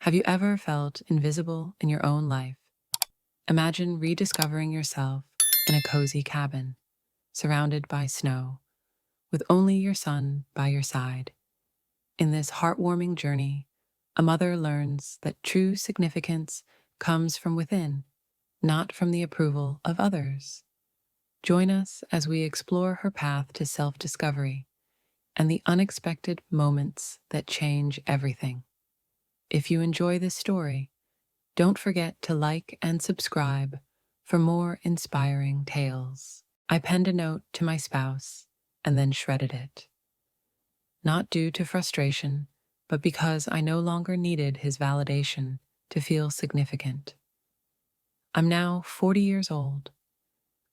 Have you ever felt invisible in your own life? Imagine rediscovering yourself in a cozy cabin, surrounded by snow, with only your son by your side. In this heartwarming journey, a mother learns that true significance comes from within, not from the approval of others. Join us as we explore her path to self discovery and the unexpected moments that change everything. If you enjoy this story, don't forget to like and subscribe for more inspiring tales. I penned a note to my spouse and then shredded it, not due to frustration, but because I no longer needed his validation to feel significant. I'm now 40 years old.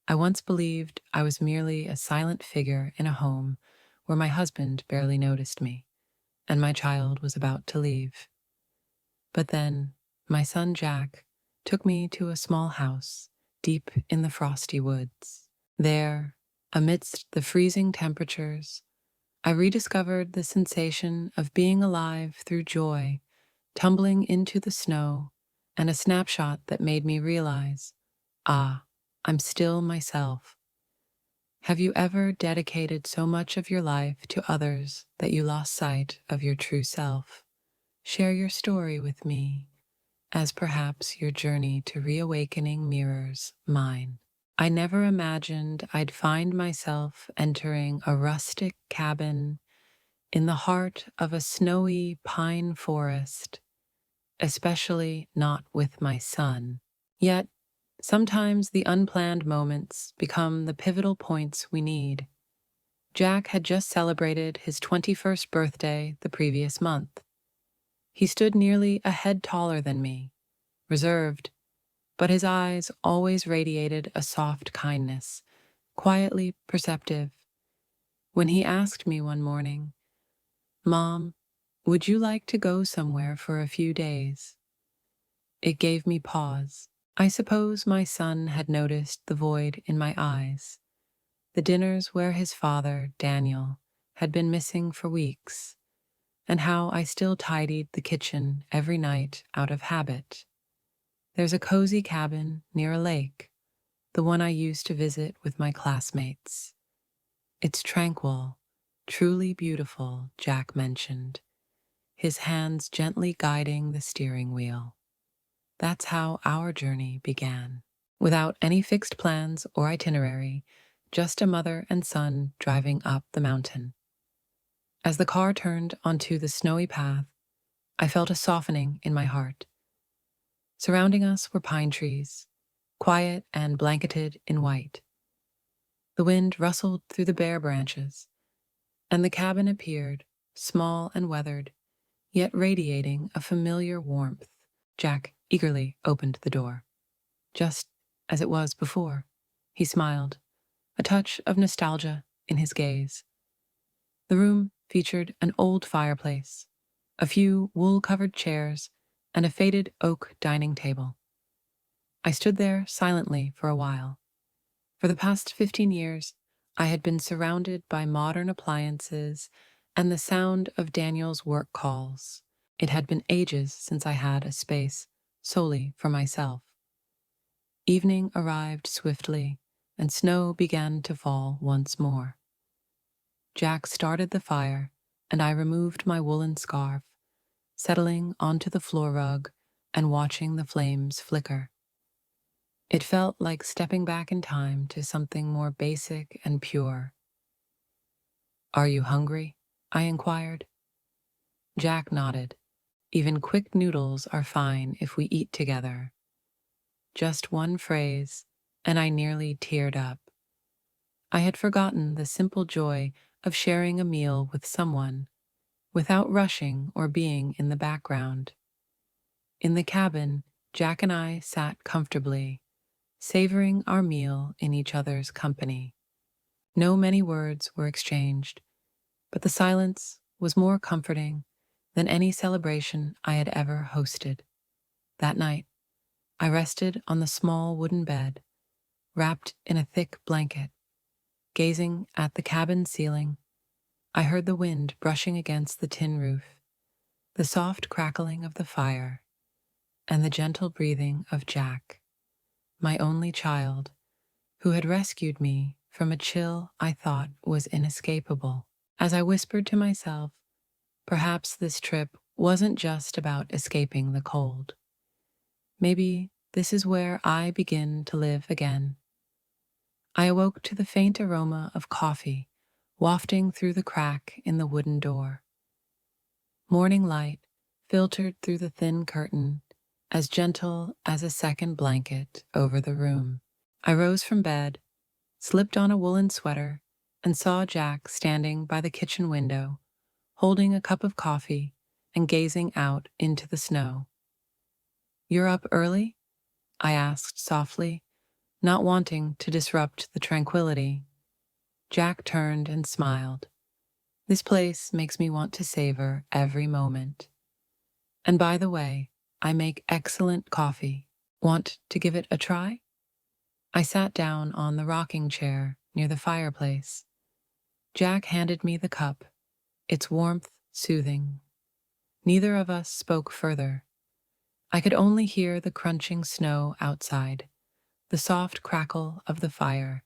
I once believed I was merely a silent figure in a home where my husband barely noticed me and my child was about to leave. But then, my son Jack took me to a small house deep in the frosty woods. There, amidst the freezing temperatures, I rediscovered the sensation of being alive through joy, tumbling into the snow, and a snapshot that made me realize, I'm still myself. Have you ever dedicated so much of your life to others that you lost sight of your true self? Share your story with me, as perhaps your journey to reawakening mirrors mine. I never imagined I'd find myself entering a rustic cabin in the heart of a snowy pine forest, especially not with my son. Yet, sometimes the unplanned moments become the pivotal points we need. Jack had just celebrated his 21st birthday the previous month. He stood nearly a head taller than me, reserved, but his eyes always radiated a soft kindness, quietly perceptive. When he asked me one morning, "Mom, would you like to go somewhere for a few days?" It gave me pause. I suppose my son had noticed the void in my eyes, the dinners where his father, Daniel, had been missing for weeks, and how I still tidied the kitchen every night out of habit. There's a cozy cabin near a lake, the one I used to visit with my classmates. It's tranquil, truly beautiful, Jack mentioned, his hands gently guiding the steering wheel. That's how our journey began. Without any fixed plans or itinerary, just a mother and son driving up the mountain. As the car turned onto the snowy path, I felt a softening in my heart. Surrounding us were pine trees, quiet and blanketed in white. The wind rustled through the bare branches, and the cabin appeared, small and weathered, yet radiating a familiar warmth. Jack eagerly opened the door. Just as it was before, he smiled, a touch of nostalgia in his gaze. The room featured an old fireplace, a few wool-covered chairs, and a faded oak dining table. I stood there silently for a while. For the past 15 years, I had been surrounded by modern appliances and the sound of Daniel's work calls. It had been ages since I had a space solely for myself. Evening arrived swiftly, and snow began to fall once more. Jack started the fire, and I removed my woolen scarf, settling onto the floor rug and watching the flames flicker. It felt like stepping back in time to something more basic and pure. "Are you hungry?" I inquired. Jack nodded. "Even quick noodles are fine if we eat together." Just one phrase, and I nearly teared up. I had forgotten the simple joy of sharing a meal with someone, without rushing or being in the background. In the cabin, Jack and I sat comfortably, savoring our meal in each other's company. No many words were exchanged, but the silence was more comforting than any celebration I had ever hosted. That night, I rested on the small wooden bed, wrapped in a thick blanket. Gazing at the cabin ceiling, I heard the wind brushing against the tin roof, the soft crackling of the fire, and the gentle breathing of Jack, my only child, who had rescued me from a chill I thought was inescapable. As I whispered to myself, perhaps this trip wasn't just about escaping the cold. Maybe this is where I begin to live again. I awoke to the faint aroma of coffee wafting through the crack in the wooden door. Morning light filtered through the thin curtain, as gentle as a second blanket over the room. I rose from bed, slipped on a woolen sweater, and saw Jack standing by the kitchen window, holding a cup of coffee and gazing out into the snow. "You're up early?" I asked softly, not wanting to disrupt the tranquility. Jack turned and smiled. "This place makes me want to savor every moment. And by the way, I make excellent coffee. Want to give it a try?" I sat down on the rocking chair near the fireplace. Jack handed me the cup, its warmth soothing. Neither of us spoke further. I could only hear the crunching snow outside, the soft crackle of the fire,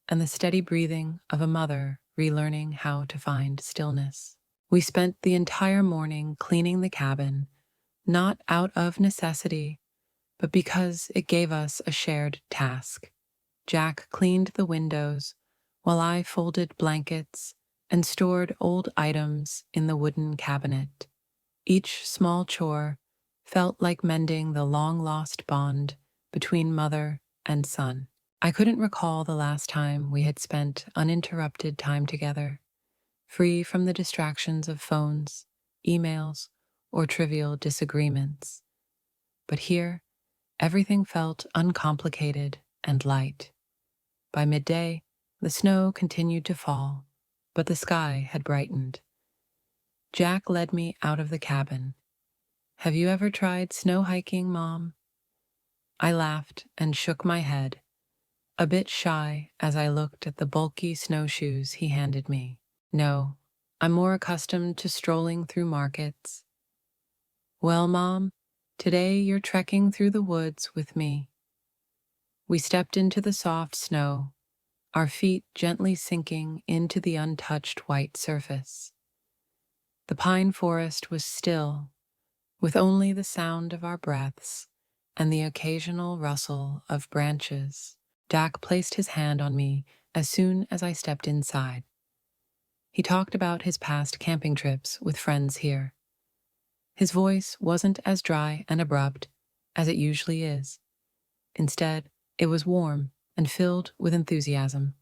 and the steady breathing of a mother relearning how to find stillness. We spent the entire morning cleaning the cabin, not out of necessity, but because it gave us a shared task. Jack cleaned the windows, while I folded blankets and stored old items in the wooden cabinet. Each small chore felt like mending the long-lost bond between mother and son. I couldn't recall the last time we had spent uninterrupted time together, free from the distractions of phones, emails, or trivial disagreements. But here, everything felt uncomplicated and light. By midday, the snow continued to fall, but the sky had brightened. Jack led me out of the cabin. "Have you ever tried snow hiking, Mom?" I laughed and shook my head, a bit shy as I looked at the bulky snowshoes he handed me. "No, I'm more accustomed to strolling through markets." "Well, Mom, today you're trekking through the woods with me." We stepped into the soft snow, our feet gently sinking into the untouched white surface. The pine forest was still, with only the sound of our breaths and the occasional rustle of branches. Jack placed his hand on me as soon as I stepped inside. He talked about his past camping trips with friends here. His voice wasn't as dry and abrupt as it usually is. Instead, it was warm and filled with enthusiasm.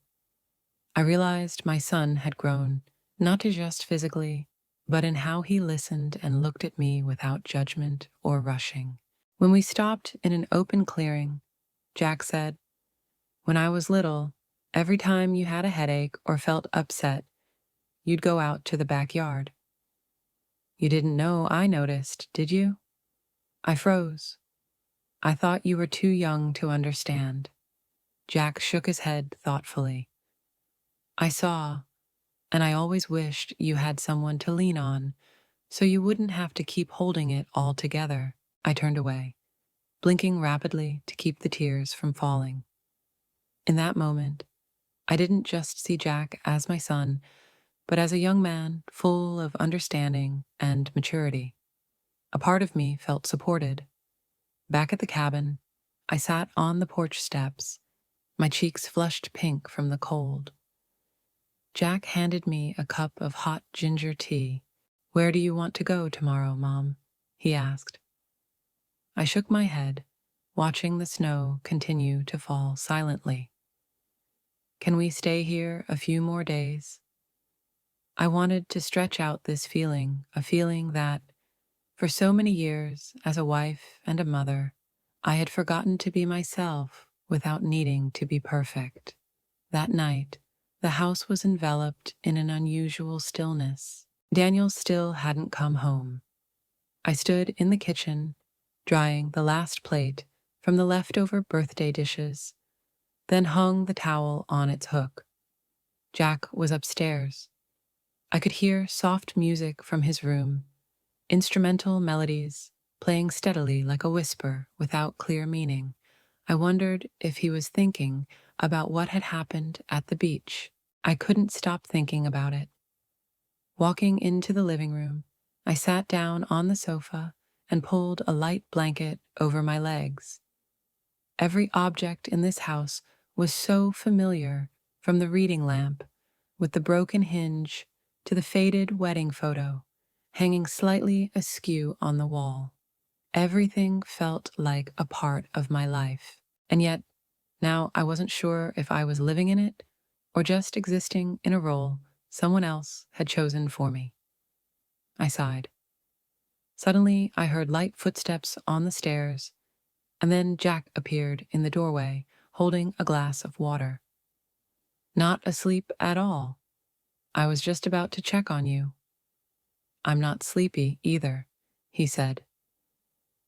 I realized my son had grown, not just physically, but in how he listened and looked at me without judgment or rushing. When we stopped in an open clearing, Jack said, "When I was little, every time you had a headache or felt upset, you'd go out to the backyard. You didn't know I noticed, did you?" I froze. "I thought you were too young to understand." Jack shook his head thoughtfully. "I saw, and I always wished you had someone to lean on, so you wouldn't have to keep holding it all together." I turned away, blinking rapidly to keep the tears from falling. In that moment, I didn't just see Jack as my son, but as a young man full of understanding and maturity. A part of me felt supported. Back at the cabin, I sat on the porch steps, my cheeks flushed pink from the cold. Jack handed me a cup of hot ginger tea. "Where do you want to go tomorrow, Mom?" he asked. I shook my head, watching the snow continue to fall silently. "Can we stay here a few more days?" I wanted to stretch out this feeling, a feeling that, for so many years as a wife and a mother, I had forgotten to be myself without needing to be perfect. That night, the house was enveloped in an unusual stillness. Daniel still hadn't come home. I stood in the kitchen, drying the last plate from the leftover birthday dishes, then hung the towel on its hook. Jack was upstairs. I could hear soft music from his room, instrumental melodies playing steadily like a whisper without clear meaning. I wondered if he was thinking about what had happened at the beach. I couldn't stop thinking about it. Walking into the living room, I sat down on the sofa and pulled a light blanket over my legs. Every object in this house was so familiar, from the reading lamp with the broken hinge to the faded wedding photo hanging slightly askew on the wall. Everything felt like a part of my life, and yet now I wasn't sure if I was living in it or just existing in a role someone else had chosen for me. I sighed. Suddenly, I heard light footsteps on the stairs, and then Jack appeared in the doorway, holding a glass of water. Not asleep at all. I was just about to check on you. I'm not sleepy either, he said.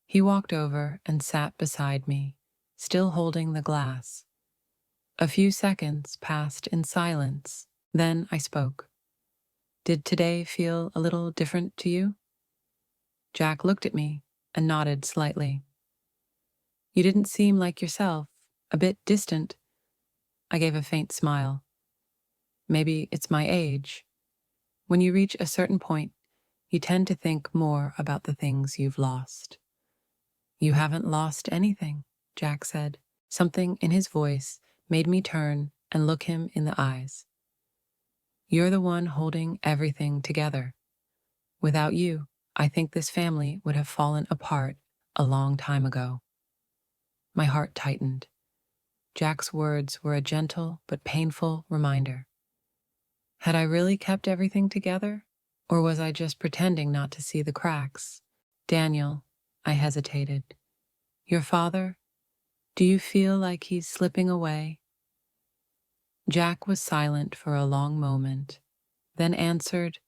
He walked over and sat beside me, still holding the glass. A few seconds passed in silence. Then I spoke. Did today feel a little different to you? Jack looked at me and nodded slightly. You didn't seem like yourself, a bit distant. I gave a faint smile. Maybe it's my age. When you reach a certain point, you tend to think more about the things you've lost. You haven't lost anything, Jack said. Something in his voice made me turn and look him in the eyes. You're the one holding everything together. Without you, I think this family would have fallen apart a long time ago. My heart tightened. Jack's words were a gentle but painful reminder. Had I really kept everything together, or was I just pretending not to see the cracks? Daniel, I hesitated. Your father? Do you feel like he's slipping away? Jack was silent for a long moment, then answered,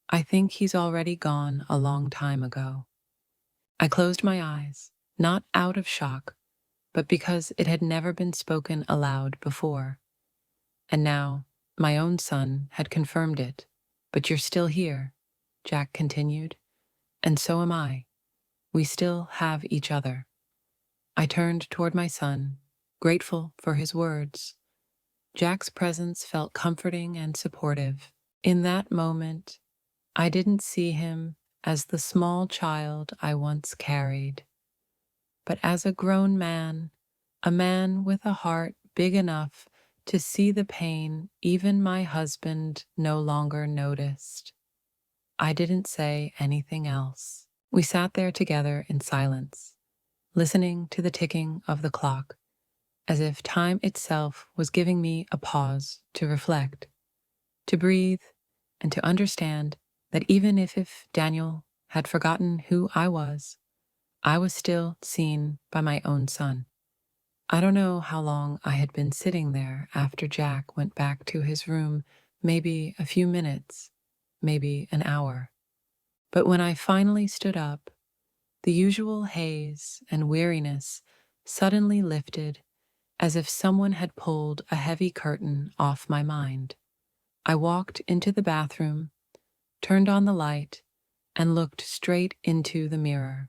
I think he's already gone a long time ago. I closed my eyes, not out of shock, but because it had never been spoken aloud before. And now, my own son had confirmed it. But you're still here, Jack continued, and so am I. We still have each other. I turned toward my son, grateful for his words. Jack's presence felt comforting and supportive. In that moment, I didn't see him as the small child I once carried, but as a grown man, a man with a heart big enough to see the pain even my husband no longer noticed. I didn't say anything else. We sat there together in silence, listening to the ticking of the clock, as if time itself was giving me a pause to reflect, to breathe, and to understand that even if Daniel had forgotten who I was still seen by my own son. I don't know how long I had been sitting there after Jack went back to his room, maybe a few minutes, maybe an hour. But when I finally stood up, the usual haze and weariness suddenly lifted, as if someone had pulled a heavy curtain off my mind. I walked into the bathroom, turned on the light, and looked straight into the mirror.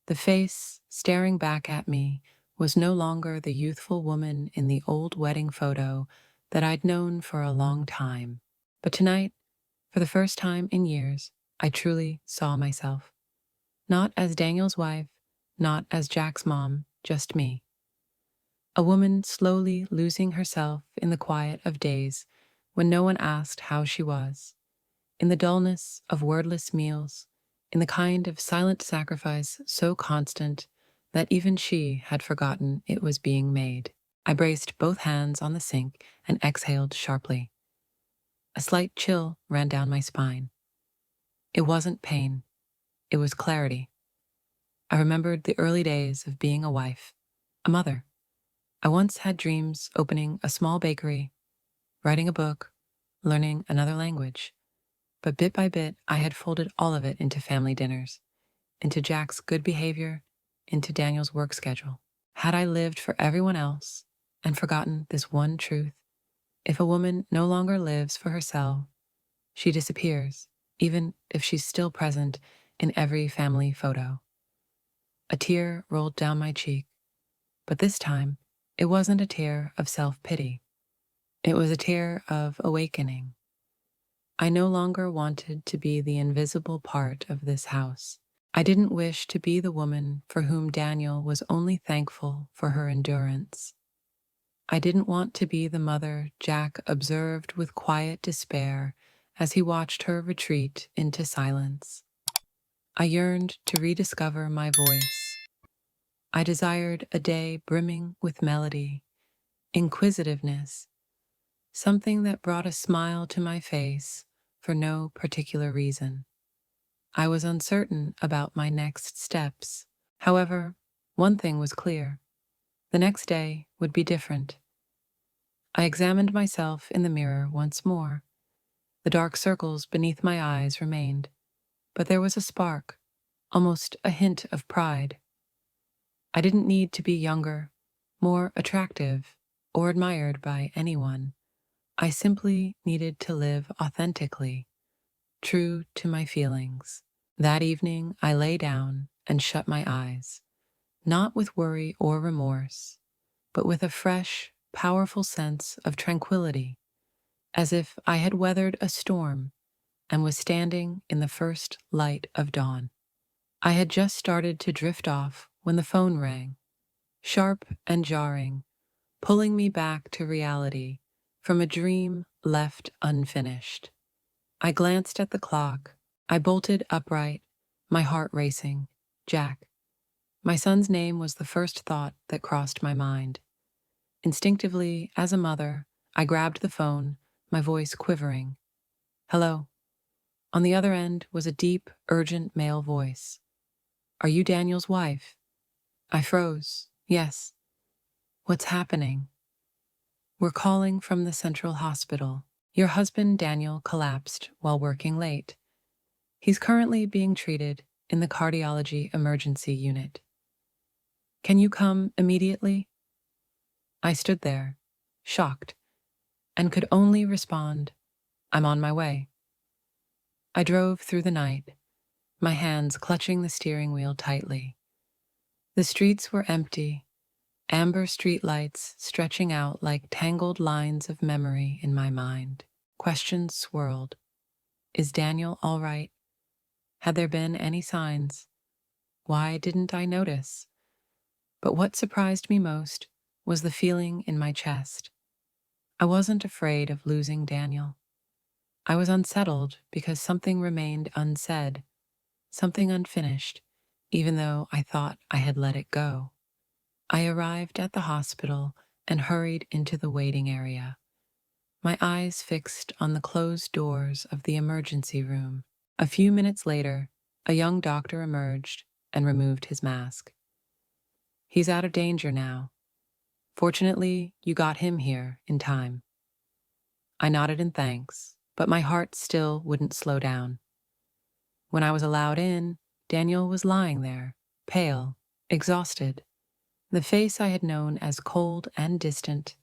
The face staring back at me was no longer the youthful woman in the old wedding photo that I'd known for a long time. But tonight, for the first time in years, I truly saw myself. Not as Daniel's wife, not as Jack's mom, just me. A woman slowly losing herself in the quiet of days when no one asked how she was, in the dullness of wordless meals, in the kind of silent sacrifice so constant that even she had forgotten it was being made. I braced both hands on the sink and exhaled sharply. A slight chill ran down my spine. It wasn't pain. It was clarity. I remembered the early days of being a wife, a mother. I once had dreams opening a small bakery, writing a book, learning another language. But bit by bit, I had folded all of it into family dinners, into Jack's good behavior, into Daniel's work schedule. Had I lived for everyone else and forgotten this one truth? If a woman no longer lives for herself, she disappears, even if she's still present in every family photo. A tear rolled down my cheek, but this time it wasn't a tear of self-pity. It was a tear of awakening. I no longer wanted to be the invisible part of this house. I didn't wish to be the woman for whom Daniel was only thankful for her endurance. I didn't want to be the mother Jack observed with quiet despair as he watched her retreat into silence. I yearned to rediscover my voice. I desired a day brimming with melody, inquisitiveness, something that brought a smile to my face for no particular reason. I was uncertain about my next steps. However, one thing was clear. The next day would be different. I examined myself in the mirror once more. The dark circles beneath my eyes remained, but there was a spark, almost a hint of pride. I didn't need to be younger, more attractive, or admired by anyone. I simply needed to live authentically, true to my feelings. That evening, I lay down and shut my eyes, not with worry or remorse, but with a fresh, powerful sense of tranquility, as if I had weathered a storm and was standing in the first light of dawn. I had just started to drift off when the phone rang, sharp and jarring, pulling me back to reality from a dream left unfinished. I glanced at the clock. I bolted upright, my heart racing. Jack. My son's name was the first thought that crossed my mind. Instinctively, as a mother, I grabbed the phone, my voice quivering. Hello. On the other end was a deep, urgent male voice. Are you Daniel's wife? I froze. Yes. What's happening? We're calling from the Central Hospital. Your husband, Daniel, collapsed while working late. He's currently being treated in the cardiology emergency unit. Can you come immediately? I stood there, shocked, and could only respond, I'm on my way. I drove through the night, my hands clutching the steering wheel tightly. The streets were empty, amber streetlights stretching out like tangled lines of memory in my mind. Questions swirled. Is Daniel all right? Had there been any signs? Why didn't I notice? But what surprised me most was the feeling in my chest. I wasn't afraid of losing Daniel. I was unsettled because something remained unsaid, something unfinished, even though I thought I had let it go. I arrived at the hospital and hurried into the waiting area, my eyes fixed on the closed doors of the emergency room. A few minutes later, a young doctor emerged and removed his mask. He's out of danger now. Fortunately, you got him here in time. I nodded in thanks, but my heart still wouldn't slow down. When I was allowed in, Daniel was lying there, pale, exhausted. The face I had known as cold and distant,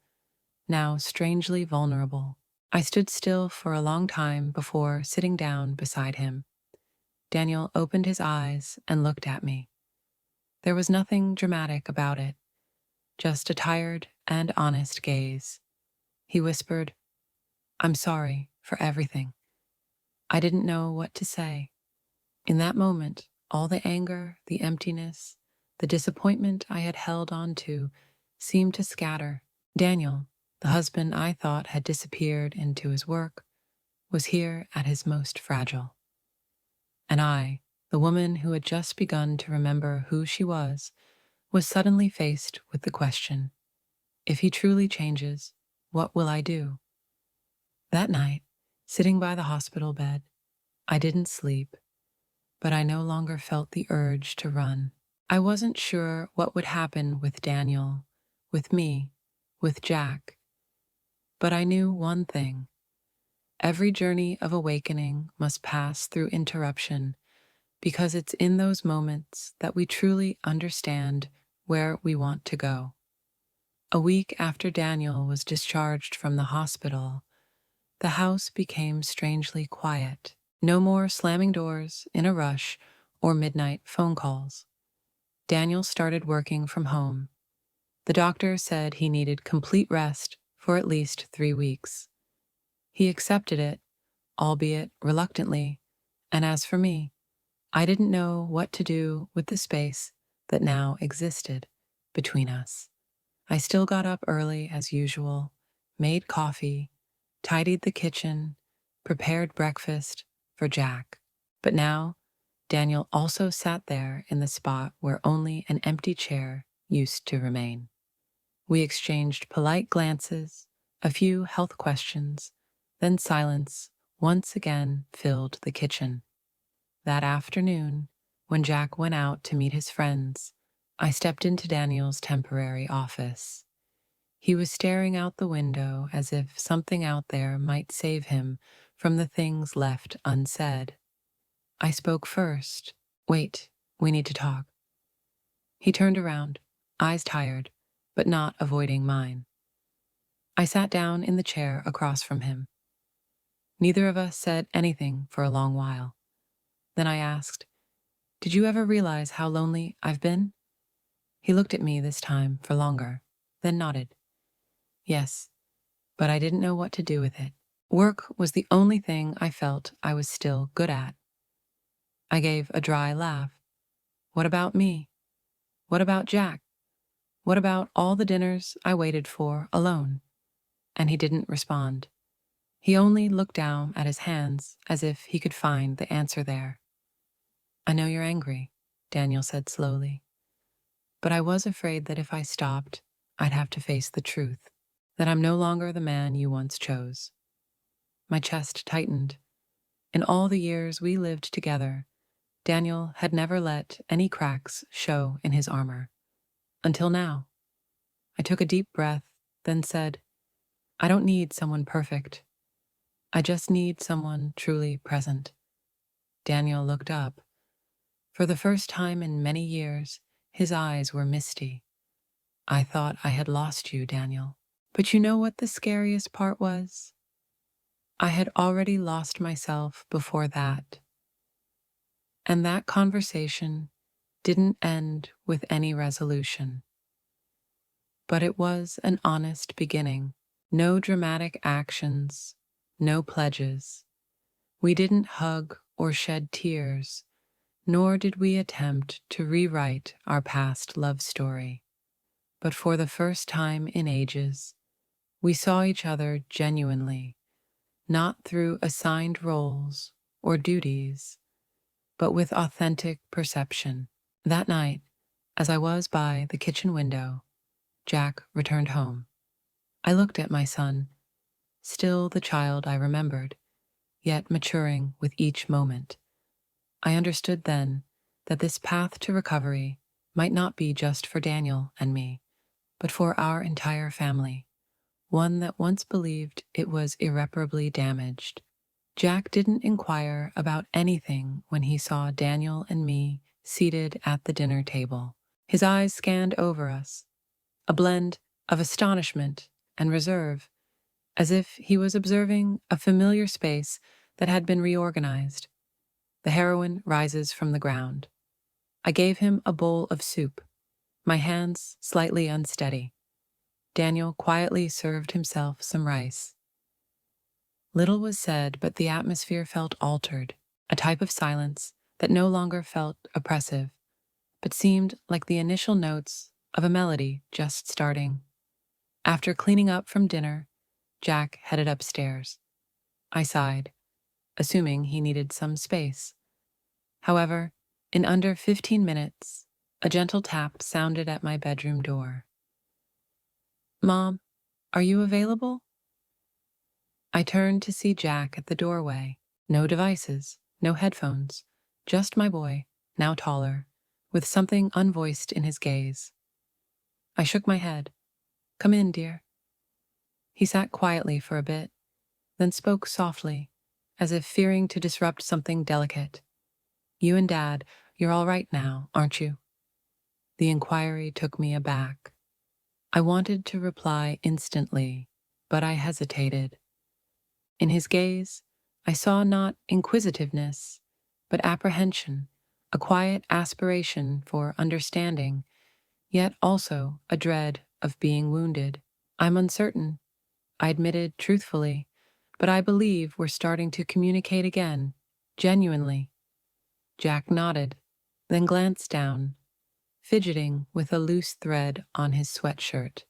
now strangely vulnerable. I stood still for a long time before sitting down beside him. Daniel opened his eyes and looked at me. There was nothing dramatic about it, just a tired and honest gaze. He whispered, I'm sorry for everything. I didn't know what to say. In that moment, all the anger, the emptiness, the disappointment I had held on to seemed to scatter. Daniel, the husband I thought had disappeared into his work, was here at his most fragile. And I, the woman who had just begun to remember who she was suddenly faced with the question, if he truly changes, what will I do? That night, sitting by the hospital bed, I didn't sleep, but I no longer felt the urge to run. I wasn't sure what would happen with Daniel, with me, with Jack, but I knew one thing. Every journey of awakening must pass through interruption, because it's in those moments that we truly understand where we want to go. A week after Daniel was discharged from the hospital, the house became strangely quiet. No more slamming doors in a rush or midnight phone calls. Daniel started working from home. The doctor said he needed complete rest for at least 3 weeks. He accepted it, albeit reluctantly, and as for me, I didn't know what to do with the space that now existed between us. I still got up early as usual, made coffee, tidied the kitchen, prepared breakfast for Jack. But now, Daniel also sat there in the spot where only an empty chair used to remain. We exchanged polite glances, a few health questions, then silence once again filled the kitchen. That afternoon, when Jack went out to meet his friends, I stepped into Daniel's temporary office. He was staring out the window as if something out there might save him from the things left unsaid. I spoke first. "Wait, we need to talk." He turned around, eyes tired, but not avoiding mine. I sat down in the chair across from him. Neither of us said anything for a long while. Then I asked, "Did you ever realize how lonely I've been?" He looked at me this time for longer, then nodded. "Yes, but I didn't know what to do with it. Work was the only thing I felt I was still good at." I gave a dry laugh. "What about me? What about Jack? What about all the dinners I waited for alone?" And he didn't respond. He only looked down at his hands as if he could find the answer there. "I know you're angry," Daniel said slowly. "But I was afraid that if I stopped, I'd have to face the truth, that I'm no longer the man you once chose." My chest tightened. In all the years we lived together, Daniel had never let any cracks show in his armor. Until now. I took a deep breath, then said, "I don't need someone perfect. I just need someone truly present." Daniel looked up. For the first time in many years, his eyes were misty. "I thought I had lost you, Daniel. But you know what the scariest part was? I had already lost myself before that." And that conversation didn't end with any resolution. But it was an honest beginning. No dramatic actions, no pledges. We didn't hug or shed tears, nor did we attempt to rewrite our past love story. But for the first time in ages, we saw each other genuinely, not through assigned roles or duties, but with authentic perception. That night, as I was by the kitchen window, Jack returned home. I looked at my son, still the child I remembered, yet maturing with each moment. I understood then that this path to recovery might not be just for Daniel and me, but for our entire family, one that once believed it was irreparably damaged. Jack didn't inquire about anything when he saw Daniel and me seated at the dinner table. His eyes scanned over us, a blend of astonishment and reserve, as if he was observing a familiar space that had been reorganized. The heroine rises from the ground. I gave him a bowl of soup, my hands slightly unsteady. Daniel quietly served himself some rice. Little was said, but the atmosphere felt altered, a type of silence that no longer felt oppressive, but seemed like the initial notes of a melody just starting. After cleaning up from dinner, Jack headed upstairs. I sighed, assuming he needed some space. However, in under 15 minutes, a gentle tap sounded at my bedroom door. "Mom, are you available?" I turned to see Jack at the doorway. No devices, no headphones, just my boy, now taller, with something unvoiced in his gaze. I shook my head. "Come in, dear." He sat quietly for a bit, then spoke softly, as if fearing to disrupt something delicate. "You and Dad, you're all right now, aren't you?" The inquiry took me aback. I wanted to reply instantly, but I hesitated. In his gaze, I saw not inquisitiveness, but apprehension, a quiet aspiration for understanding, yet also a dread of being wounded. I'm uncertain, I admitted truthfully, but I believe we're starting to communicate again, genuinely. Jack nodded, then glanced down, fidgeting with a loose thread on his sweatshirt.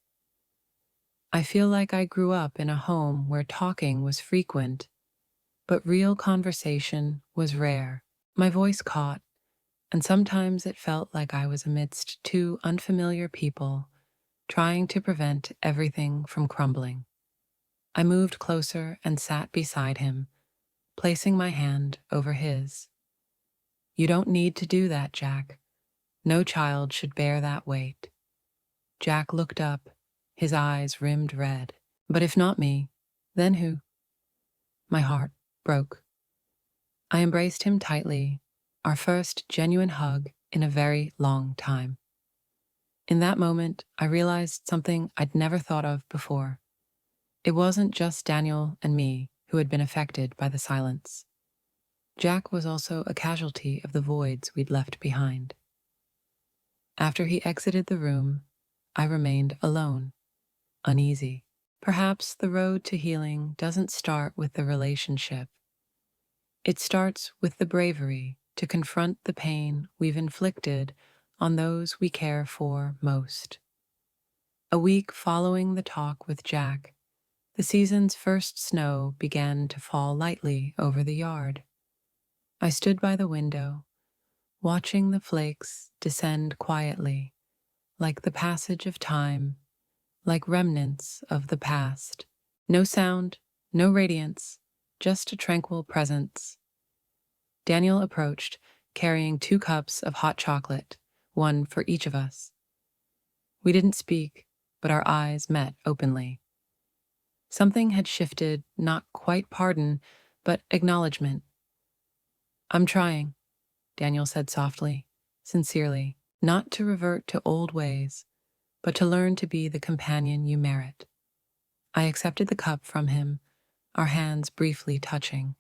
I feel like I grew up in a home where talking was frequent, but real conversation was rare. My voice caught, and sometimes it felt like I was amidst two unfamiliar people, trying to prevent everything from crumbling. I moved closer and sat beside him, placing my hand over his. You don't need to do that, Jack. No child should bear that weight. Jack looked up, his eyes rimmed red. But if not me, then who? My heart broke. I embraced him tightly, our first genuine hug in a very long time. In that moment, I realized something I'd never thought of before. It wasn't just Daniel and me who had been affected by the silence. Jack was also a casualty of the voids we'd left behind. After he exited the room, I remained alone, uneasy. Perhaps the road to healing doesn't start with the relationship. It starts with the bravery to confront the pain we've inflicted on those we care for most. A week following the talk with Jack, the season's first snow began to fall lightly over the yard. I stood by the window, watching the flakes descend quietly, like the passage of time, like remnants of the past. No sound, no radiance, just a tranquil presence. Daniel approached, carrying 2 cups of hot chocolate, one for each of us. We didn't speak, but our eyes met openly. Something had shifted, not quite pardon, but acknowledgement. I'm trying, Daniel said softly, sincerely, not to revert to old ways, but to learn to be the companion you merit. I accepted the cup from him, our hands briefly touching.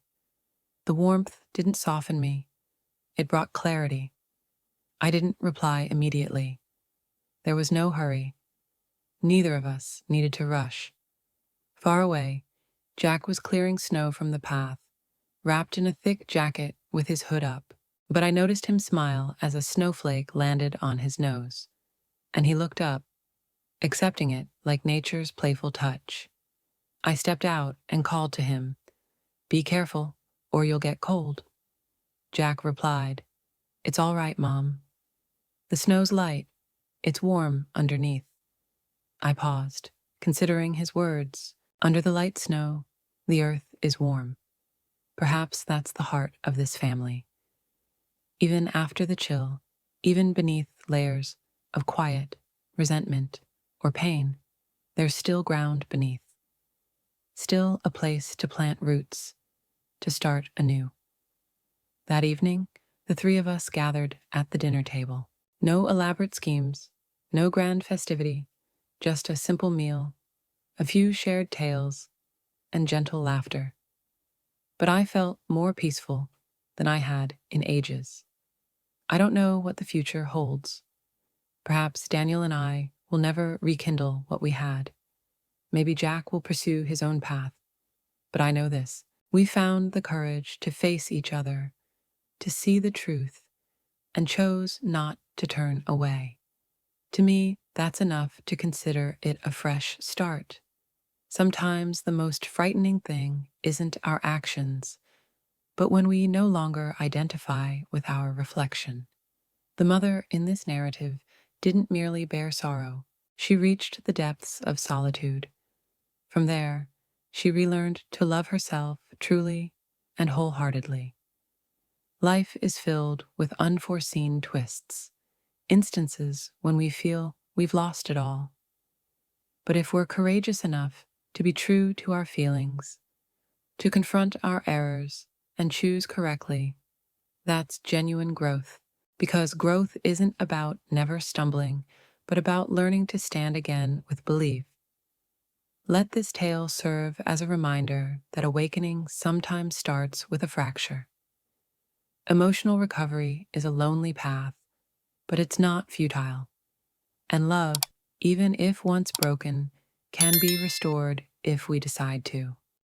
The warmth didn't soften me, it brought clarity. I didn't reply immediately. There was no hurry. Neither of us needed to rush. Far away, Jack was clearing snow from the path, wrapped in a thick jacket with his hood up. But I noticed him smile as a snowflake landed on his nose, and he looked up, accepting it like nature's playful touch. I stepped out and called to him, "Be careful, or you'll get cold." Jack replied, "It's all right, Mom. The snow's light. It's warm underneath." I paused, considering his words. Under the light snow, the earth is warm. Perhaps that's the heart of this family. Even after the chill, even beneath layers of quiet, resentment, or pain, there's still ground beneath. Still a place to plant roots, to start anew. That evening, the 3 of us gathered at the dinner table. No elaborate schemes, no grand festivity, just a simple meal, a few shared tales, and gentle laughter. But I felt more peaceful than I had in ages. I don't know what the future holds. Perhaps Daniel and I will never rekindle what we had. Maybe Jack will pursue his own path. But I know this. We found the courage to face each other, to see the truth, and chose not to turn away. To me, that's enough to consider it a fresh start. Sometimes the most frightening thing isn't our actions, but when we no longer identify with our reflection. The mother in this narrative didn't merely bear sorrow, she reached the depths of solitude. From there, she relearned to love herself truly and wholeheartedly. Life is filled with unforeseen twists, instances when we feel we've lost it all. But if we're courageous enough to be true to our feelings, to confront our errors and choose correctly, that's genuine growth. Because growth isn't about never stumbling, but about learning to stand again with belief. Let this tale serve as a reminder that awakening sometimes starts with a fracture. Emotional recovery is a lonely path, but it's not futile. And love, even if once broken, can be restored if we decide to.